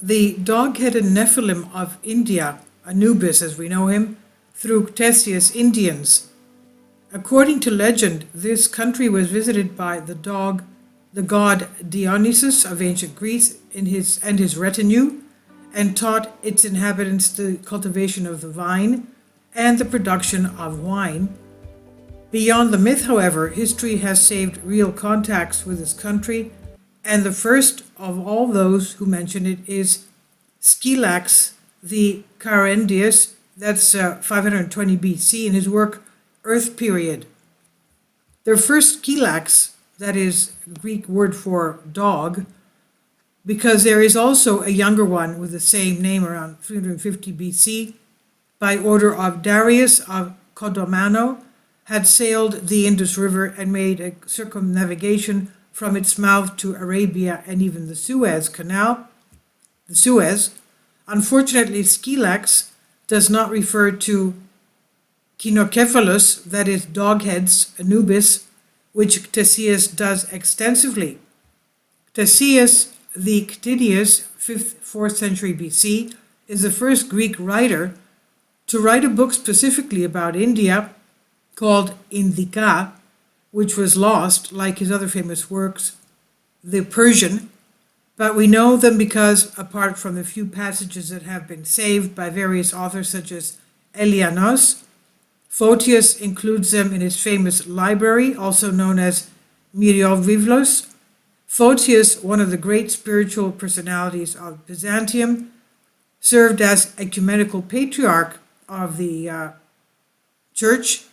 The dog-headed Nephilim of India, Anubis as we know him, through Ctesias Indians. According to legend, this country was visited by the god Dionysus of ancient Greece and his retinue, and taught its inhabitants the cultivation of the vine and the production of wine. Beyond the myth, however, history has saved real contacts with this country, and the first of all those who mention it is Scylax the Carendius, that's 520 BC, in his work Earth Period. Their first Scylax, that is a Greek word for dog, because there is also a younger one with the same name around 350 BC, by order of Darius of Codomano, had sailed the Indus River and made a circumnavigation from its mouth to Arabia and even the Suez Canal. The Suez. Unfortunately, Scylax does not refer to Kinocephalus, that is dogheads, Anubis, which Ctesias does extensively. Ctesias the Ctesias, 5th, 4th century BC, is the first Greek writer to write a book specifically about India called Indica, which was lost, like his other famous works, the Persian, but we know them because, apart from the few passages that have been saved by various authors such as Elianos, Photius includes them in his famous library, also known as Myriovivlos. Photius, one of the great spiritual personalities of Byzantium, served as ecumenical patriarch of the church,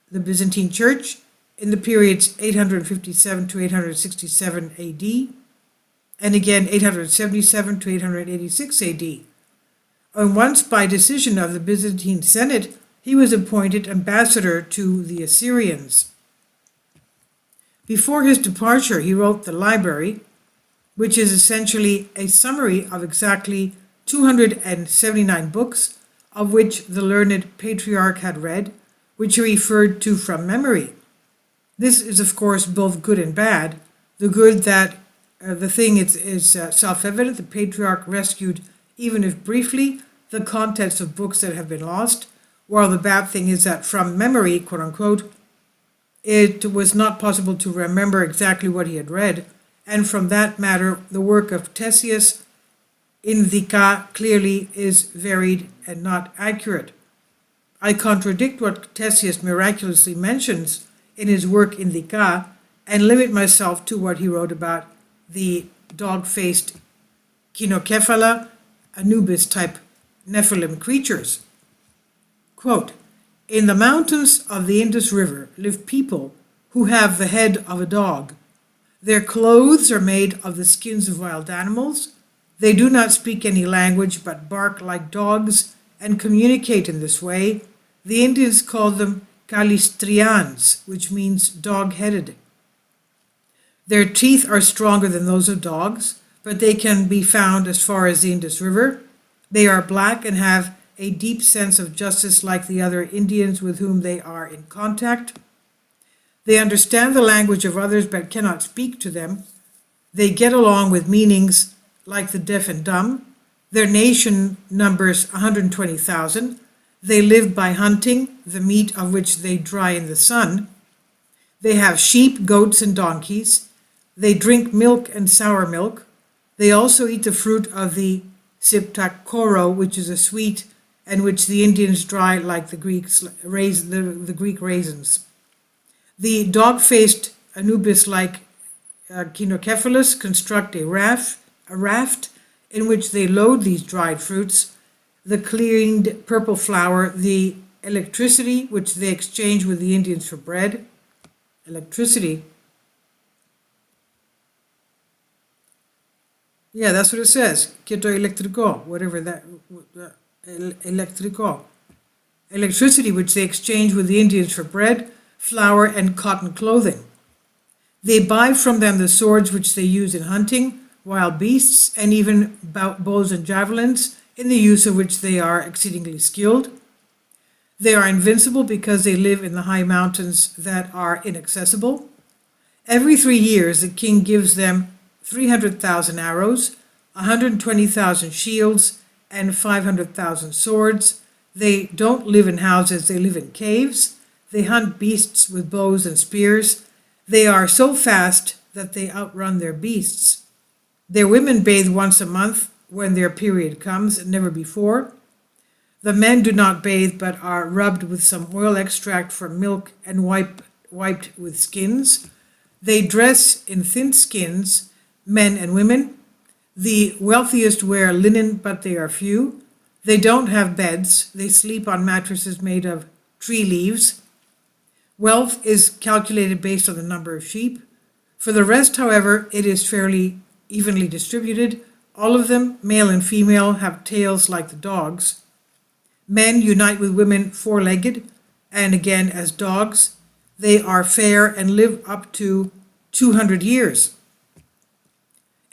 the Byzantine Church, in the periods 857 to 867 AD, and again 877 to 886 AD. And once, by decision of the Byzantine Senate, he was appointed ambassador to the Assyrians. Before his departure, he wrote the library, which is essentially a summary of exactly 279 books, of which the learned patriarch had read, which he referred to from memory. This is, of course, both good and bad. The good that the thing is self-evident. The patriarch rescued, even if briefly, the contents of books that have been lost, while the bad thing is that from memory, quote unquote, it was not possible to remember exactly what he had read, and from that matter, the work of Ctesias Indica clearly is varied and not accurate. I contradict what Ctesias miraculously mentions in his work Indica and limit myself to what he wrote about the dog-faced Kinocephala, Anubis-type Nephilim creatures. Quote, "In the mountains of the Indus River live people who have the head of a dog. Their clothes are made of the skins of wild animals. They do not speak any language but bark like dogs and communicate in this way. The Indians call them Calistrians, which means dog-headed. Their teeth are stronger than those of dogs, but they can be found as far as the Indus River. They are black and have a deep sense of justice like the other Indians with whom they are in contact. They understand the language of others but cannot speak to them. They get along with meanings like the deaf and dumb. Their nation numbers 120,000. They live by hunting, the meat of which they dry in the sun. They have sheep, goats, and donkeys. They drink milk and sour milk. They also eat the fruit of the Siptakoro, which is a sweet and which the Indians dry like the Greek raisins. The dog-faced Anubis-like Kinocephalus construct a raft in which they load these dried fruits, the cleaned purple flour, the electricity, which they exchange with the Indians for bread. Electricity. Yeah, that's what it says. Keto electrico, whatever that, electrico. Electricity, which they exchange with the Indians for bread, flour, and cotton clothing. They buy from them the swords which they use in hunting, wild beasts, and even bows and javelins, in the use of which they are exceedingly skilled. They are invincible because they live in the high mountains that are inaccessible. Every 3 years, the king gives them 300,000 arrows, 120,000 shields, and 500,000 swords. They don't live in houses, they live in caves. They hunt beasts with bows and spears. They are so fast that they outrun their beasts. Their women bathe once a month when their period comes, never before. The men do not bathe but are rubbed with some oil extract from milk and wiped with skins. They dress in thin skins, men and women. The wealthiest wear linen, but they are few. They don't have beds. They sleep on mattresses made of tree leaves. Wealth is calculated based on the number of sheep. For the rest, however, it is fairly evenly distributed. All of them, male and female, have tails like the dogs. Men unite with women four-legged, and again as dogs. They are fair and live up to 200 years.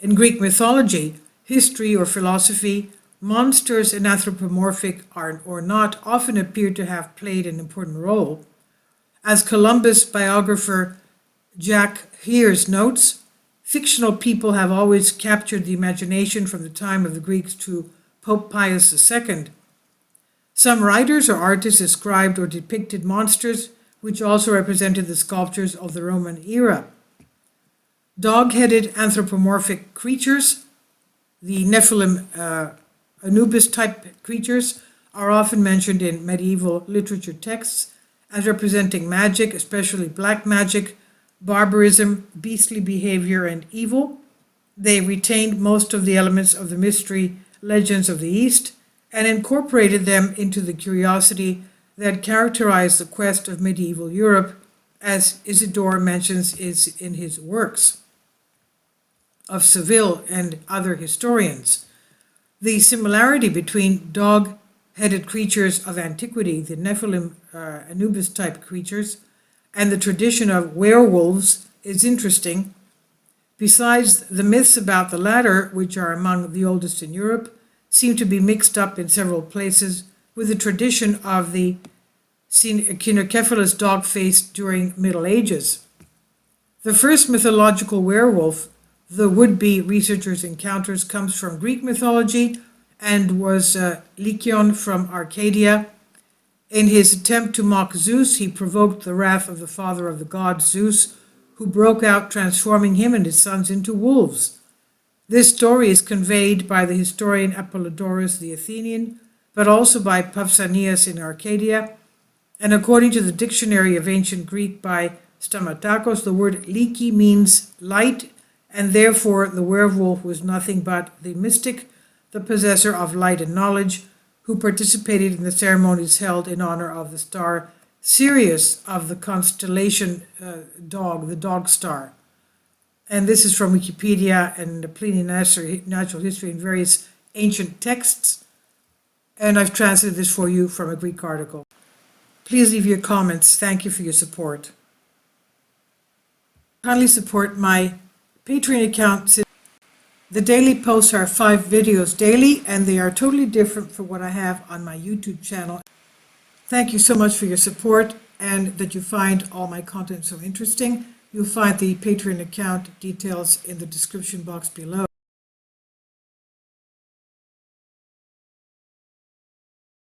In Greek mythology, history, or philosophy, monsters and anthropomorphic or not often appear to have played an important role. As Columbus biographer Jack Heers notes, fictional people have always captured the imagination from the time of the Greeks to Pope Pius II. Some writers or artists described or depicted monsters, which also represented the sculptures of the Roman era. Dog-headed anthropomorphic creatures, the Nephilim Anubis-type creatures, are often mentioned in medieval literature texts as representing magic, especially black magic, barbarism, beastly behavior, and evil. They retained most of the elements of the mystery legends of the East and incorporated them into the curiosity that characterized the quest of medieval Europe, as Isidore mentions in his works of Seville and other historians. The similarity between dog-headed creatures of antiquity, the Nephilim Anubis-type creatures, and the tradition of werewolves is interesting. Besides, the myths about the latter, which are among the oldest in Europe, seem to be mixed up in several places with the tradition of the Cynocephalus dog face during Middle Ages. The first mythological werewolf the would-be researchers' encounters comes from Greek mythology and was Lycaon from Arcadia. In his attempt to mock Zeus, he provoked the wrath of the father of the god, Zeus, who broke out, transforming him and his sons into wolves. This story is conveyed by the historian Apollodorus the Athenian, but also by Pausanias in Arcadia, and according to the Dictionary of Ancient Greek by Stamatakos, the word Lyki means light, and therefore the werewolf was nothing but the mystic, the possessor of light and knowledge, who participated in the ceremonies held in honor of the star Sirius of the constellation Dog, the dog star. And this is from Wikipedia and Pliny Natural History and various ancient texts. And I've translated this for you from a Greek article. Please leave your comments. Thank you for your support. Kindly support my Patreon account. The daily posts are 5 videos daily, and they are totally different from what I have on my YouTube channel. Thank you so much for your support and that you find all my content so interesting. You'll find the Patreon account details in the description box below.